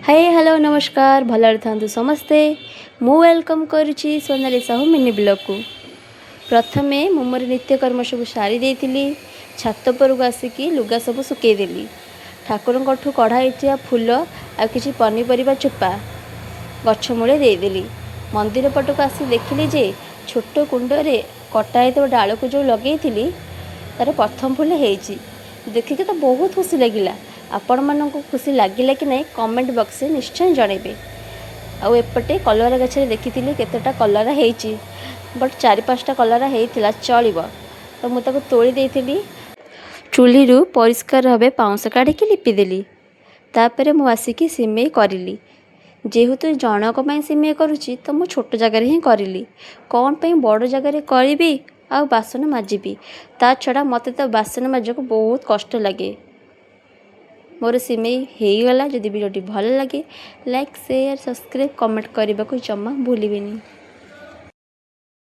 Hi hello नमस्कार भलरे था समस्ते मु वेलकम करुच्ची सोनाली साहू मिनी ब्लॉग को। प्रथमे मु मोर नित्यकर्म सब सारी देती छात पर को आसिकी लुगा सब सुकईदेली। ठाकुर कढ़ाई फूल आ कि पनीपरिया चोपा गछ मूले देदेली। मंदिर पटक आसी देखिली जे छोट कुंडरे कटा डाल को जो लगे तार प्रथम फूल होती देखिए तो बहुत खुशी लगिला। आपण मानक खुशी लगिला कि नहीं कमेंट बॉक्स में निश्चय जनइबे। आउ एपटे कलरा गछरे देखी केतेटा कलरा होती बट 4-5टा कलरा होता चलिब तो मुझे तोड़ी देती। चूल्ही परिष्कार भाव पाउंश काढ़ी लिपिदेली। तापर मु आसिकी सिमेई करिली। जेहेतु जनक सिमेई करुच्ची तो मु छोट जगार ही करिली। कौन पे बड़ जगार करी आ बासन माजिबी ता छड़ा मते तो बासन माजक बहुत कष्ट लगे। मोर सिमेई होगला। जदि वीडियो भल लगे लाइक शेयर सब्सक्राइब कमेंट करने को जमा भूलिए।